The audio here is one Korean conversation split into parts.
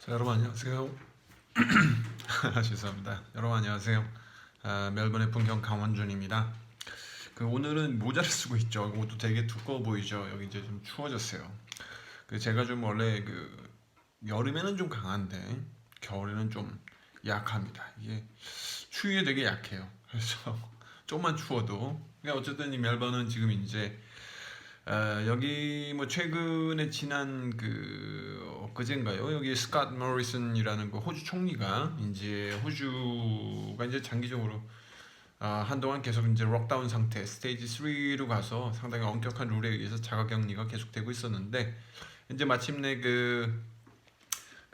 자, 여러분 안녕하세요. 죄송합니다. 여러분 안녕하세요. 멜번의 풍경 강원준입니다. 오늘은 모자를 쓰고 있죠. 옷도 되게 두꺼워 보이죠. 여기 이제 좀 추워졌어요. 제가 좀 원래 여름에는 좀 강한데 겨울에는 좀 약합니다. 이게 추위에 되게 약해요. 그래서 조금만 추워도 어쨌든 이 멜번은 지금 이제 여기 뭐 최근에 지난 엊그젠가요? 여기 스캇 모리슨이라는 그 호주 총리가 이제 호주가 이제 장기적으로 한동안 계속 이제 록다운 상태 스테이지 3로 가서 상당히 엄격한 룰에 의해서 자가격리가 계속되고 있었는데 이제 마침내 그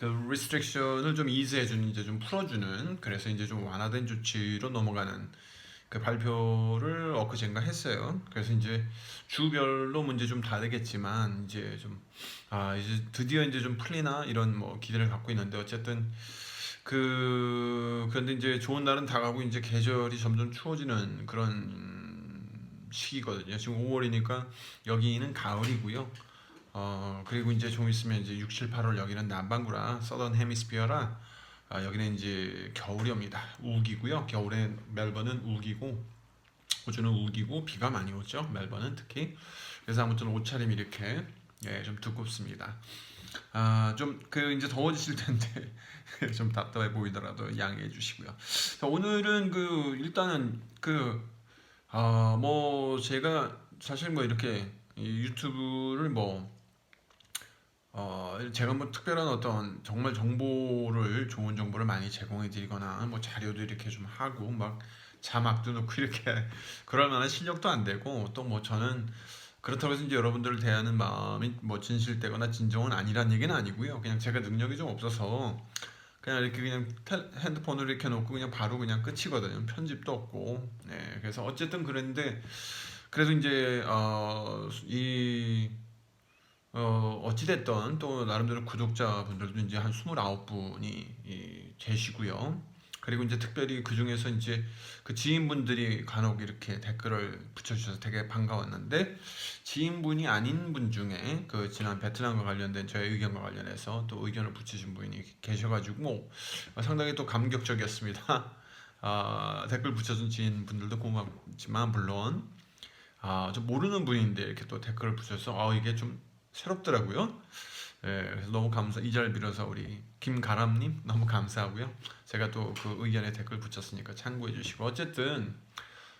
리스트릭션을 좀 이즈해주는 이제 좀 풀어주는 그래서 이제 좀 완화된 조치로 넘어가는 그 발표를 엊그젠가 했어요. 그래서 이제 주별로 문제 좀 다르겠지만 이제 좀 이제 드디어 이제 좀 풀리나 이런 뭐 기대를 갖고 있는데 어쨌든 그런데 이제 좋은 날은 다가고 이제 계절이 점점 추워지는 그런 시기거든요. 지금 5월이니까 여기는 가을이고요. 그리고 이제 좀 있으면 이제 6, 7, 8월 여기는 남반구라 서던 헤미스피어라 여기는 이제 겨울이 옵니다. 우기고요. 겨울에 멜번은 우기고 호주는 우기고 비가 많이 오죠. 멜번은 특히. 그래서 아무튼 옷차림이 이렇게 좀 두껍습니다. 좀 이제 더워지실 텐데 좀 답답해 보이더라도 양해해 주시고요. 자, 오늘은 일단은 뭐 제가 사실 뭐 이렇게 이 유튜브를 제가 뭐 특별한 어떤 정말 좋은 정보를 많이 제공해 드리거나 뭐 자료도 이렇게 좀 하고 막 자막도 넣고 이렇게 그럴 만한 실력도 안 되고 또 뭐 저는 그렇다고 해서 이제 여러분들을 대하는 마음이 뭐 진실되거나 진정은 아니란 얘기는 아니고요. 그냥 제가 능력이 좀 없어서 그냥 이렇게 그냥 핸드폰을 이렇게 놓고 그냥 바로 그냥 끝이거든요. 편집도 없고. 네. 그래서 어쨌든 그랬는데 그래서 이제 어찌됐든 또 나름대로 구독자분들도 이제 한 29분이 계시고요. 그리고 이제 특별히 그 중에서 이제 그 지인분들이 간혹 이렇게 댓글을 붙여주셔서 되게 반가웠는데 지인분이 아닌 분 중에 그 지난 베트남과 관련된 저의 의견과 관련해서 또 의견을 붙이신 분이 계셔가지고 상당히 또 감격적이었습니다. 댓글 붙여준 지인분들도 고맙지만 물론 좀 모르는 분인데 이렇게 또 댓글을 붙여서 이게 좀 새롭더라고요. 예, 그래서 너무 이 자리를 빌어서 우리 김가람님 너무 감사하고요. 제가 또 그 의견에 댓글 붙였으니까 참고해 주시고 어쨌든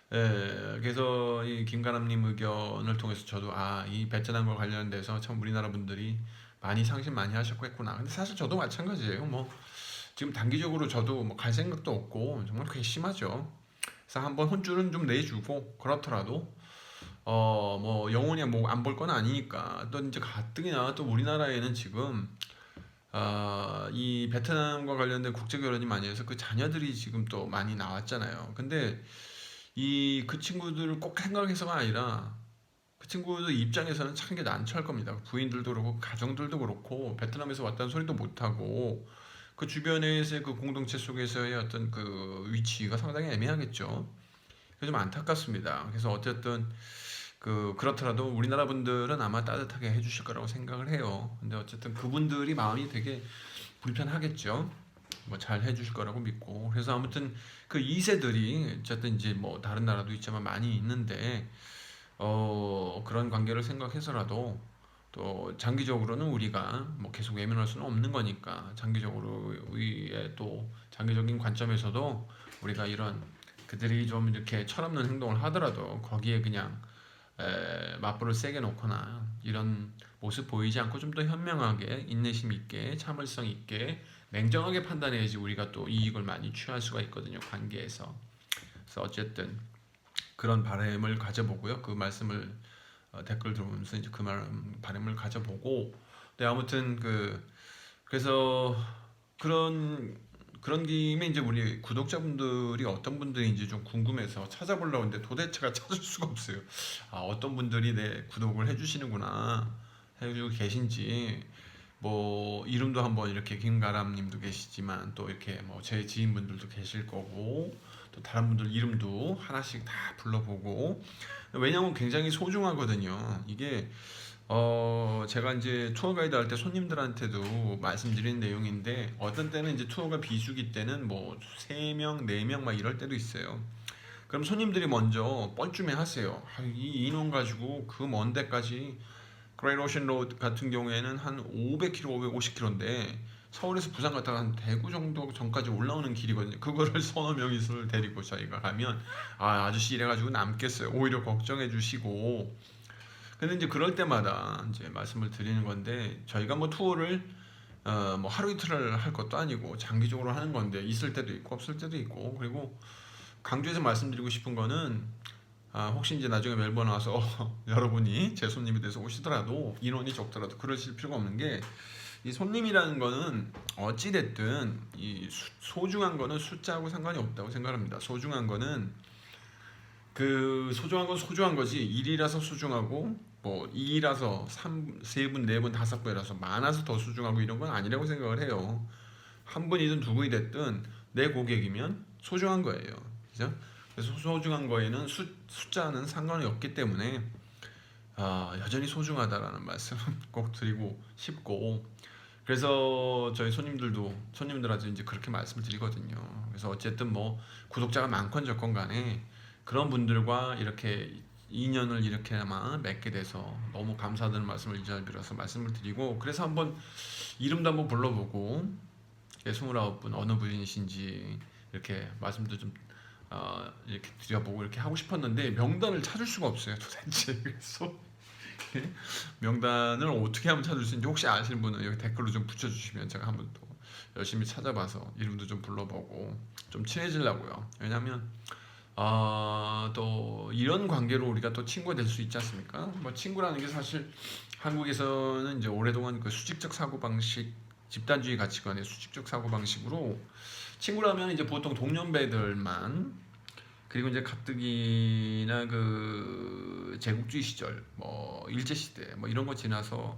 그래서 이 김가람님 의견을 통해서 저도 이 베트남과 관련돼서 참 우리나라 분들이 많이 상심 많이 하셨겠구나. 근데 사실 저도 마찬가지예요. 뭐 지금 단기적으로 저도 뭐 갈 생각도 없고 정말 괘씸하죠. 그래서 한번 혼쭐은 좀 내주고 그렇더라도 뭐 영혼이 뭐 안 볼 건 아니니까 또 이제 가뜩이나 또 우리나라에는 지금 이 베트남과 관련된 국제 결혼이 많이 해서 그 자녀들이 지금 또 많이 나왔잖아요. 근데 그 친구들을 꼭 생각해서가 아니라 그 친구들 입장에서는 참 이게 난처할 겁니다. 부인들도 그렇고 가정들도 그렇고 베트남에서 왔다는 소리도 못 하고 그 주변에서의 그 공동체 속에서의 어떤 그 위치가 상당히 애매하겠죠. 그래서 좀 안타깝습니다. 그래서 어쨌든 그렇더라도 우리나라 분들은 아마 따뜻하게 해주실 거라고 생각을 해요. 근데 어쨌든 그분들이 마음이 되게 불편하겠죠. 뭐 잘 해주실 거라고 믿고. 그래서 아무튼 그 2세들이 어쨌든 이제 뭐 다른 나라도 있지만 많이 있는데 그런 관계를 생각해서라도 또 장기적으로는 우리가 뭐 계속 외면할 수는 없는 거니까 장기적으로 우리의 또 장기적인 관점에서도 우리가 이런 그들이 좀 이렇게 철없는 행동을 하더라도 거기에 그냥 맞불을 세게 놓거나 이런 모습 보이지 않고 좀 더 현명하게 인내심 있게 참을성 있게 냉정하게 판단해야지 우리가 또 이익을 많이 취할 수가 있거든요, 관계에서. 그래서 어쨌든 그런 바람을 가져보고요. 그 말씀을 댓글 들어오면서 이제 바람을 가져보고. 네, 아무튼 그래서 그런 김에 이제 우리 구독자분들이 어떤 분들인지 좀 궁금해서 찾아보려고 했는데 도대체가 찾을 수가 없어요. 어떤 분들이 내 구독을 해주시는구나 해주고 계신지 뭐 이름도 한번 이렇게 김가람님도 계시지만 또 이렇게 뭐 제 지인분들도 계실 거고 또 다른 분들 이름도 하나씩 다 불러보고 왜냐면 굉장히 소중하거든요. 이게 제가 이제 투어 가이드 할 때 손님들한테도 말씀드린 내용인데 어떤 때는 이제 투어가 비수기 때는 뭐 3명, 4명 막 이럴 때도 있어요. 그럼 손님들이 먼저 뻘쭘해 하세요. 이 인원 가지고 그 먼 데까지 그레이트 오션 로드 같은 경우에는 한 500km, 550km인데 서울에서 부산 갔다가 한 대구 정도 전까지 올라오는 길이거든요. 그거를 서너 명이서 데리고 저희가 가면 아저씨 이래가지고 남겠어요. 오히려 걱정해 주시고. 근데 이제 그럴 때마다 이제 말씀을 드리는 건데 저희가 뭐 투어를 뭐 하루 이틀을 할 것도 아니고 장기적으로 하는 건데 있을 때도 있고 없을 때도 있고 그리고 강조해서 말씀드리고 싶은 거는 혹시 이제 나중에 멜버른 와서 여러분이 제 손님이 돼서 오시더라도 인원이 적더라도 그러실 필요가 없는 게 이 손님이라는 거는 어찌 됐든 이 소중한 거는 숫자하고 상관이 없다고 생각합니다. 소중한 거는 그 소중한 건 소중한 거지 1이라서 소중하고 뭐 2라서 3, 3분, 4분, 5분이라서 많아서 더 소중하고 이런 건 아니라고 생각을 해요. 한 분이든 두 분이 됐든 내 고객이면 소중한 거예요. 그죠? 그래서 소중한 거에는 숫자는 상관이 없기 때문에 여전히 소중하다라는 말씀 꼭 드리고 싶고 그래서 저희 손님들한테 이제 그렇게 말씀을 드리거든요. 그래서 어쨌든 뭐 구독자가 많건 적건 간에 그런 분들과 이렇게 인연을 이렇게만 맺게 돼서 너무 감사하다는 말씀을 이 자리에 빌어서 말씀을 드리고 그래서 한번 이름도 한번 불러보고 29분 어느 분이신지 이렇게 말씀도 좀 이렇게 드려보고 이렇게 하고 싶었는데 명단을 찾을 수가 없어요 도대체. 그래서 명단을 어떻게 하면 찾을 수 있는지 혹시 아시는 분은 여기 댓글로 좀 붙여주시면 제가 한번 또 열심히 찾아봐서 이름도 좀 불러보고 좀 친해지려고요. 왜냐면 또 이런 관계로 우리가 또 친구가 될 수 있지 않습니까? 뭐 친구라는 게 사실 한국에서는 이제 오랫동안 그 수직적 사고방식 집단주의 가치관의 수직적 사고방식으로 친구라면 이제 보통 동년배들만 그리고 이제 가뜩이나 그 제국주의 시절 뭐 일제 시대 뭐 이런 거 지나서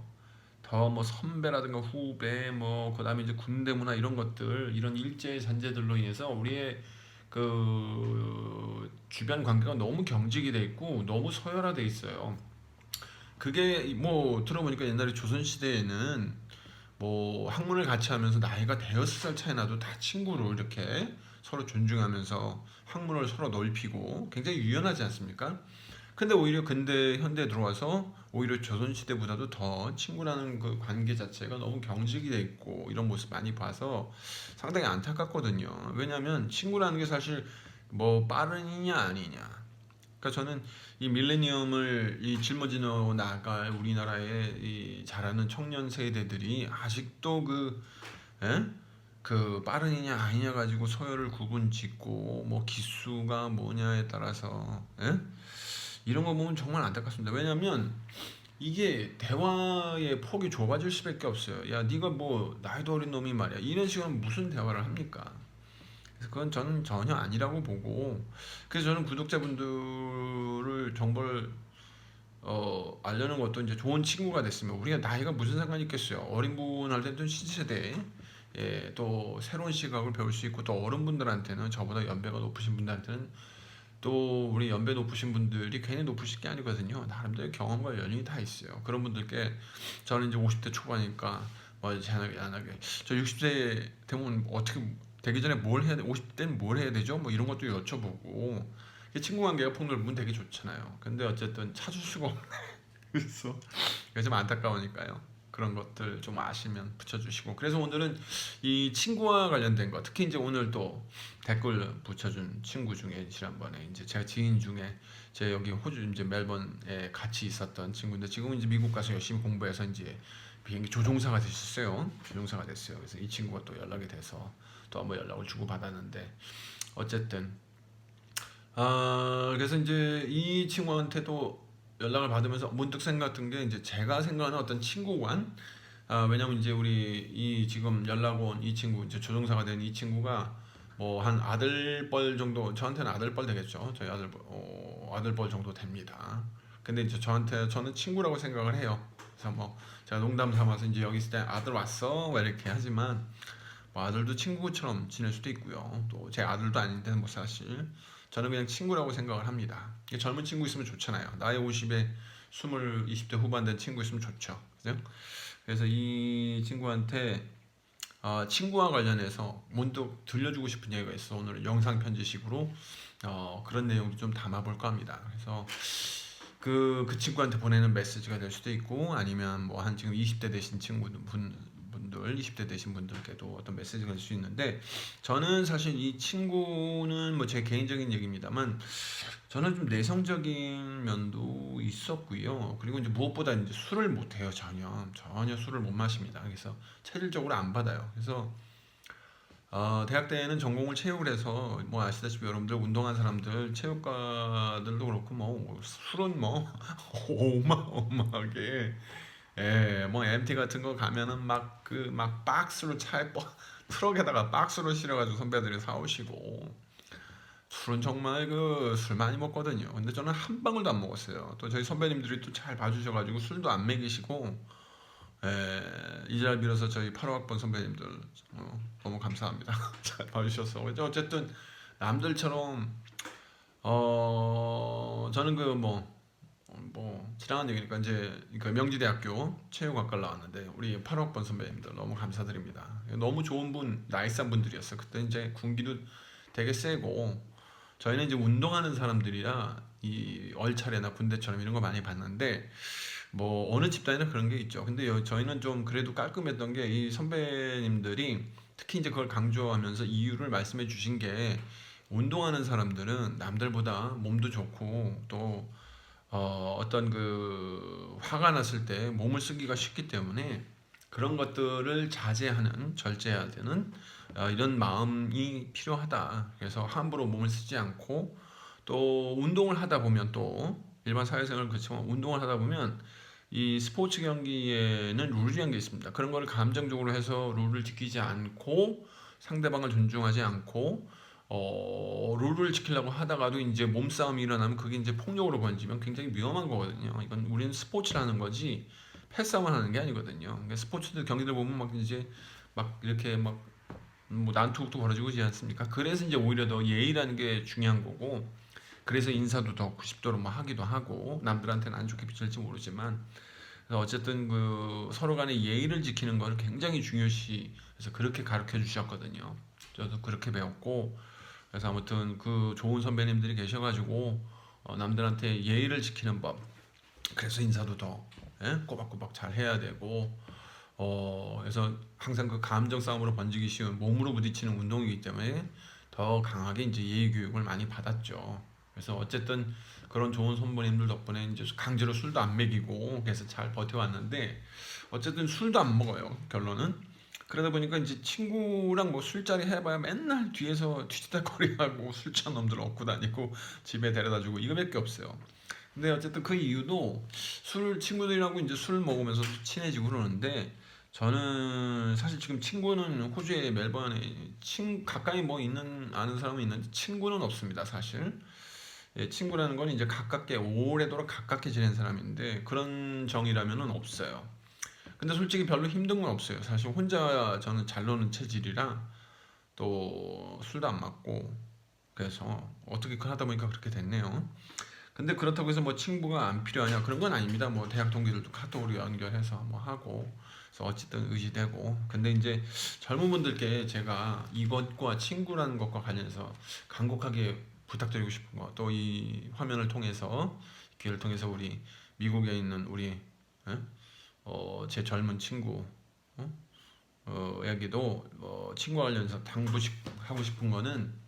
더 뭐 선배라든가 후배 뭐 그다음에 이제 군대 문화 이런 것들 이런 일제 잔재들로 인해서 우리의 그 주변 관계가 너무 경직이 돼 있고 너무 서열화돼 있어요. 그게 뭐 들어보니까 옛날에 조선 시대에는 뭐 학문을 같이 하면서 나이가 대여섯 살 차이 나도 다 친구로 이렇게 서로 존중하면서 학문을 서로 넓히고 굉장히 유연하지 않습니까? 근데 오히려 근대 현대에 들어와서 오히려 조선시대보다도 더 친구라는 그 관계 자체가 너무 경직이 돼 있고 이런 모습 많이 봐서 상당히 안타깝거든요. 왜냐하면 친구라는 게 사실 뭐 빠르냐 아니냐. 그러니까 저는 이 밀레니엄을 이 짊어지러 나갈 우리나라의 이 자라는 청년 세대들이 아직도 에? 그 빠르냐 아니냐 가지고 서열을 구분 짓고 뭐 기수가 뭐냐에 따라서 이런 거 보면 정말 안타깝습니다. 왜냐면 이게 대화의 폭이 좁아질 수밖에 없어요. 야, 네가 뭐 나이도 어린 놈이 말이야. 이런 식으로 무슨 대화를 합니까? 그래서 그건 저는 전혀 아니라고 보고 그래서 저는 구독자분들을 정보를 알려는 것도 이제 좋은 친구가 됐으면 우리가 나이가 무슨 상관이 있겠어요. 어린 분한테는 신세대 또 새로운 시각을 배울 수 있고 또 어른분들한테는 저보다 연배가 높으신 분들한테는 또 우리 연배 높으신 분들이 괜히 높으실 게 아니거든요. 나름대로 경험과 연륜이 다 있어요. 그런 분들께 저는 이제 50대 초반이니까 뭐 잔하게 안 하게 저 60세 되면 어떻게 되기 전에 뭘 해야 돼? 50대는 뭘 해야 되죠? 뭐 이런 것도 여쭤보고 친구 관계가 폭넓으면 되게 좋잖아요. 근데 어쨌든 찾을 수가 없네. 그래서 그게 좀 안타까우니까요. 그런 것들 좀 아시면 붙여주시고 그래서 오늘은 이 친구와 관련된 거 특히 이제 오늘 또 댓글 붙여준 친구 중에 지난번에 이제 제가 지인 중에 제 여기 호주 이제 멜번에 같이 있었던 친구인데 지금은 이제 미국 가서 열심히 공부해서 이제 비행기 조종사가 되셨어요. 조종사가 됐어요. 그래서 이 친구가 또 연락이 돼서 또 한번 연락을 주고 받았는데 어쨌든 그래서 이제 이 친구한테도 연락을 받으면서 문득 생각했던 게 이제 제가 생각하는 어떤 친구관 왜냐면 이제 우리 이 지금 연락 온 이 친구 이제 조종사가 된 이 친구가 뭐 한 아들뻘 정도 저한테는 아들뻘 되겠죠. 저희 아들뻘 정도 됩니다. 근데 이제 저는 친구라고 생각을 해요. 그래서 뭐 제가 농담 삼아서 이제 여기 있을 때 아들 왔어 뭐 이렇게 하지만 뭐 아들도 친구처럼 지낼 수도 있고요. 또 제 아들도 아닌데 뭐 사실 저는 그냥 친구라고 생각을 합니다. 젊은 친구 있으면 좋잖아요. 나이 50에 20대 후반 된 친구 있으면 좋죠. 그죠? 그래서 이 친구한테 친구와 관련해서 문득 들려주고 싶은 얘기가 있어. 오늘 영상 편지식으로 그런 내용도 좀 담아볼까 합니다. 그래서 그 친구한테 보내는 메시지가 될 수도 있고, 아니면 뭐 한 지금 20대 되신 분들, 20대 되신 분들께도 어떤 메시지가 될 수 있는데, 저는 사실 이 친구는 뭐 제 개인적인 얘기입니다만, 저는 좀 내성적인 면도 있었고요. 그리고 이제 무엇보다 이제 술을 못 해요. 전혀 술을 못 마십니다. 그래서 체질적으로 안 받아요. 그래서 대학 때에는 전공을 체육을 해서 뭐 아시다시피 여러분들 운동한 사람들 체육과들도 그렇고 뭐 술은 뭐 어마어마하게 뭐 MT 같은 거 가면은 막 박스로 트럭에다가 박스로 실어가지고 선배들이 사오시고, 술은 정말 그 술 많이 먹거든요. 근데 저는 한 방울도 안 먹었어요. 또 저희 선배님들이 또 잘 봐주셔가지고 술도 안 먹이시고, 이 자리 빌어서 저희 8호학번 선배님들 너무 감사합니다. 잘 봐주셔서. 어쨌든 남들처럼 저는 지나간 얘기니까 이제 그 명지대학교 체육학과를 나왔는데 우리 8호학번 선배님들 너무 감사드립니다. 너무 좋은 분, 나이스한 분들이었어요. 그때 이제 군기도 되게 세고, 저희는 이제 운동하는 사람들이라 이 얼차례나 군대처럼 이런 거 많이 봤는데, 뭐 어느 집단이나 그런 게 있죠. 근데 저희는 좀 그래도 깔끔했던 게, 이 선배님들이 특히 이제 그걸 강조하면서 이유를 말씀해 주신 게, 운동하는 사람들은 남들보다 몸도 좋고 또 어떤 그 화가 났을 때 몸을 쓰기가 쉽기 때문에 그런 것들을 자제하는, 절제해야 되는 이런 마음이 필요하다. 그래서 함부로 몸을 쓰지 않고, 또 운동을 하다 보면, 또 일반 사회생활 그렇지만 운동을 하다 보면 이 스포츠 경기에는 룰이라는 게 있습니다. 그런 거를 감정적으로 해서 룰을 지키지 않고, 상대방을 존중하지 않고 룰을 지키려고 하다가도 이제 몸싸움이 일어나면 그게 이제 폭력으로 번지면 굉장히 위험한 거거든요. 이건 우리는 스포츠라는 거지 패싸움을 하는 게 아니거든요. 그러니까 스포츠들 경기들 보면 막 이제 막 이렇게 막 뭐 난투극도 벌어지고 있지 않습니까? 그래서 이제 오히려 더 예의라는 게 중요한 거고, 그래서 인사도 더 90도로 뭐 하기도 하고, 남들한테는 안 좋게 비칠지 모르지만, 그래서 어쨌든 그 서로 간의 예의를 지키는 거를 굉장히 중요시 해서 그렇게 가르쳐 주셨거든요. 저도 그렇게 배웠고, 그래서 아무튼 그 좋은 선배님들이 계셔가지고 남들한테 예의를 지키는 법, 그래서 인사도 더 꼬박꼬박 잘 해야 되고, 그래서 항상 그 감정 싸움으로 번지기 쉬운 몸으로 부딪히는 운동이기 때문에 더 강하게 이제 예의 교육을 많이 받았죠. 그래서 어쨌든 그런 좋은 선배님들 덕분에 이제 강제로 술도 안 먹이고 그래서 잘 버텨왔는데, 어쨌든 술도 안 먹어요, 결론은. 그러다 보니까 이제 친구랑 뭐 술자리 해봐야 맨날 뒤에서 뒤치다거리하고 술 취한 놈들 얻고 다니고 집에 데려다주고 이거밖에 없어요. 근데 어쨌든 그 이유도, 친구들이라고 이제 술 먹으면서 친해지고 그러는데, 저는 사실 지금 친구는 호주의 멜번에 가까이 뭐 아는 사람은 있는데 친구는 없습니다, 사실. 친구라는 건 이제 가깝게 오래도록 가깝게 지낸 사람인데, 그런 정이라면은 없어요. 근데 솔직히 별로 힘든 건 없어요. 사실 혼자 저는 잘 노는 체질이라, 또 술도 안 맞고, 그래서 어떻게 하다 보니까 그렇게 됐네요. 근데 그렇다고 해서 뭐 친구가 안 필요하냐, 그런 건 아닙니다. 뭐 대학 동기들도 카톡으로 연결해서 뭐 하고, 그래서 어쨌든 의지되고. 근데 이제 젊은 분들께 제가 이것과 친구라는 것과 관련해서 간곡하게 부탁드리고 싶은 거, 또 이 화면을 통해서, 기회를 통해서 우리 미국에 있는 우리 예? 제 젊은 친구 여기도 친구와 관련해서 당부하고 싶은 거는,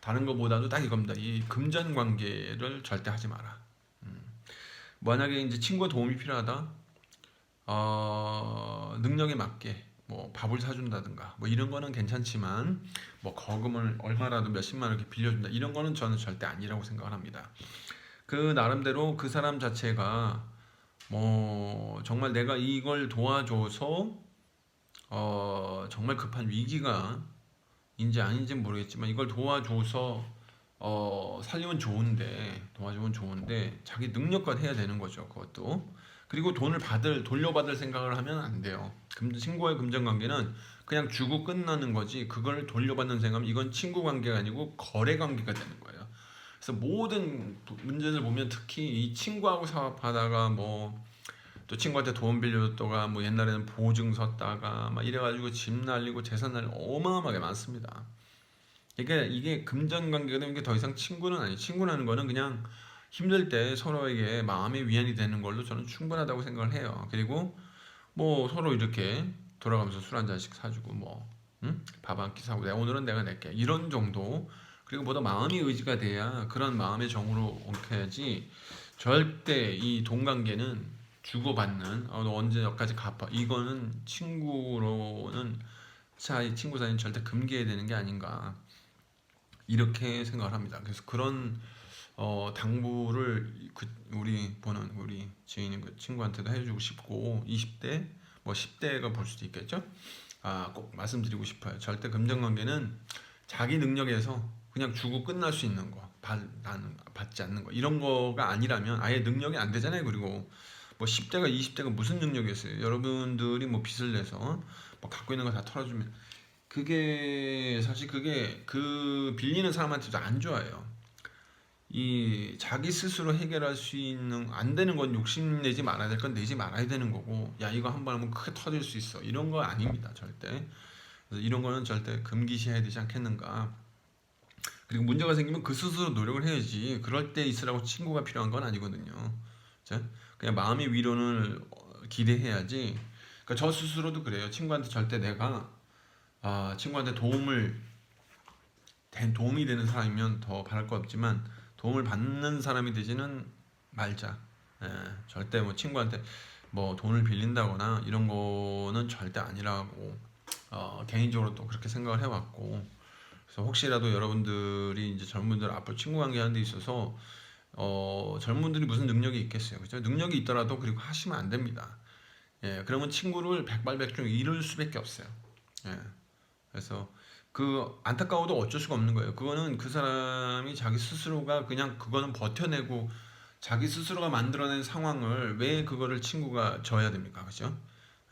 다른 것보다도 딱 이겁니다. 이 금전 관계를 절대 하지 마라. 만약에 이제 친구가 도움이 필요하다, 능력에 맞게 뭐 밥을 사준다든가 뭐 이런 거는 괜찮지만, 뭐 거금을 얼마라도 몇십만 원 이렇게 빌려준다, 이런 거는 저는 절대 아니라고 생각을 합니다. 그 나름대로 그 사람 자체가 뭐 정말 내가 이걸 도와줘서 정말 급한 위기가 인지 아닌지 모르겠지만 이걸 도와줘서 살리면 좋은데, 도와주면 좋은데 자기 능력껏 해야 되는 거죠, 그것도. 그리고 돌려받을 생각을 하면 안 돼요. 친구와의 금전 관계는 그냥 주고 끝나는 거지, 그걸 돌려받는 생각하면 이건 친구 관계가 아니고 거래 관계가 되는 거예요. 그래서 모든 문제를 보면 특히 이 친구하고 사업하다가 뭐 또 친구한테 돈 빌려줬다가 뭐 옛날에는 보증 섰다가 막 이래가지고 집 날리고 재산 날리고 어마어마하게 많습니다. 이게 금전관계가 이게 더 이상 친구는 아니. 친구라는 거는 그냥 힘들 때 서로에게 마음의 위안이 되는 걸로 저는 충분하다고 생각을 해요. 그리고 뭐 서로 이렇게 돌아가면서 술 한 잔씩 사주고 뭐 응? 밥 한 끼 사고 내가 오늘은 내가 낼게 이런 정도. 그리고 보다 마음이 의지가 돼야 그런 마음의 정으로 옮겨야지. 절대 이 돈 관계는 주고받는 너 언제 여기까지 갚아 이거는 친구로는 사이 친구 사이는 절대 금기해야 되는 게 아닌가 이렇게 생각을 합니다. 그래서 그런 당부를 우리 보는 우리 지인인 그 친구한테도 해주고 싶고 20대 뭐 10대가 볼 수도 있겠죠. 꼭 말씀드리고 싶어요. 절대 금전관계는 자기 능력에서 그냥 주고 끝날 수 있는 거, 나는 받지 않는 거 이런 거가 아니라면 아예 능력이 안 되잖아요. 그리고 뭐 10대가 20대가 무슨 능력이 있어요. 여러분들이 뭐 빚을 내서 뭐 갖고 있는 거 다 털어주면 그게 사실 그게 그 빌리는 사람한테도 안 좋아요. 이 자기 스스로 해결할 수 있는 안 되는 건 욕심내지 말아야 될 건 내지 말아야 되는 거고 야 이거 한 번 하면 크게 터질 수 있어 이런 거 아닙니다 절대. 그래서 이런 거는 절대 금기시해야 되지 않겠는가. 그리고 문제가 생기면 그 스스로 노력을 해야지 그럴 때 있으라고 친구가 필요한 건 아니거든요. 자, 그냥 마음의 위로를 기대해야지. 그러니까 저 스스로도 그래요. 친구한테 절대 내가 친구한테 도움이 되는 사람이면 더 바랄 거 없지만 도움을 받는 사람이 되지는 말자. 예, 절대 뭐 친구한테 뭐 돈을 빌린다거나 이런 거는 절대 아니라고 개인적으로 또 그렇게 생각을 해왔고. 그래서 혹시라도 여러분들이 이제 젊은 분들 앞으로 친구 관계하는 데 있어서 젊은 분들이 무슨 능력이 있겠어요, 그죠? 능력이 있더라도 그리고 하시면 안 됩니다. 예, 그러면 친구를 백발백중 잃을 수밖에 없어요. 예, 그래서 그 안타까워도 어쩔 수가 없는 거예요. 그거는 그 사람이 자기 스스로가 그냥 그거는 버텨내고 자기 스스로가 만들어낸 상황을 왜 그거를 친구가 져야 됩니까? 그죠?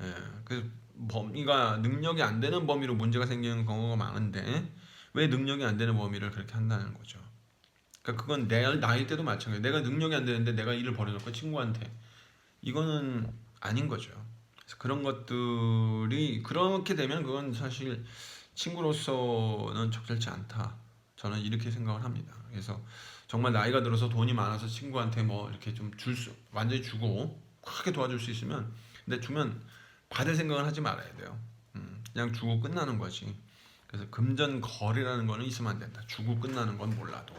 예, 그 범위가 능력이 안 되는 범위로 문제가 생기는 경우가 많은데 왜 능력이 안 되는 범위를 그렇게 한다는 거죠. 그러니까 그건 나일 때도 마찬가지예요. 내가 능력이 안 되는데 내가 일을 벌여놓고 친구한테 이거는 아닌 거죠. 그래서 그런 것들이 그렇게 되면 그건 사실 친구로서는 적절치 않다. 저는 이렇게 생각을 합니다. 그래서 정말 나이가 들어서 돈이 많아서 친구한테 뭐 이렇게 좀 완전히 주고 크게 도와줄 수 있으면 근데 주면 받을 생각은 하지 말아야 돼요. 그냥 주고 끝나는 거지. 그래서 금전 거래라는 거는 있으면 안 된다. 주고 끝나는 건 몰라도.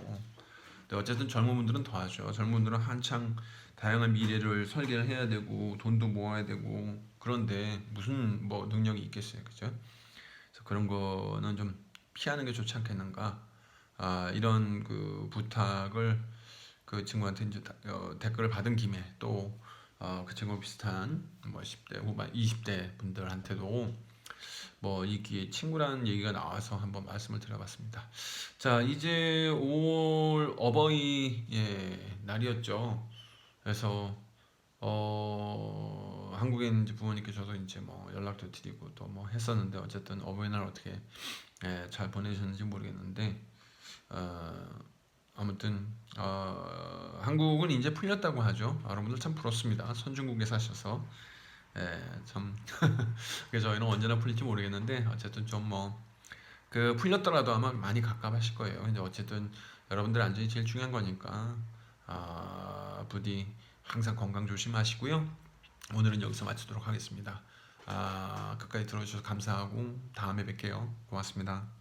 근데 어쨌든 젊은 분들은 더 하죠. 젊은 분들은 한창 다양한 미래를 설계를 해야 되고 돈도 모아야 되고 그런데 무슨 뭐 능력이 있겠어요, 그죠? 그래서 그런 거는 좀 피하는 게 좋지 않겠는가? 이런 그 부탁을 그 친구한테 이제 댓글을 받은 김에 또 그 친구 비슷한 뭐 10대 후반, 20대 분들한테도 뭐 이 기회에 친구라는 얘기가 나와서 한번 말씀을 드려봤습니다. 자, 이제 5월 어버이 날이었죠. 그래서 한국에 있는 이제 부모님께 저도 이제 뭐 연락도 드리고 또 뭐 했었는데 어쨌든 어버이날 어떻게 잘 보내셨는지 모르겠는데 아무튼 한국은 이제 풀렸다고 하죠. 여러분들 참 부럽습니다. 선진국에 사셔서 참 그래서 저희는 언제나 풀릴지 모르겠는데 어쨌든 좀 뭐 그 풀렸더라도 아마 많이 갑갑하실 거예요. 근데 어쨌든 여러분들 안전이 제일 중요한 거니까 부디 항상 건강 조심하시고요. 오늘은 여기서 마치도록 하겠습니다. 끝까지 들어주셔서 감사하고 다음에 뵐게요. 고맙습니다.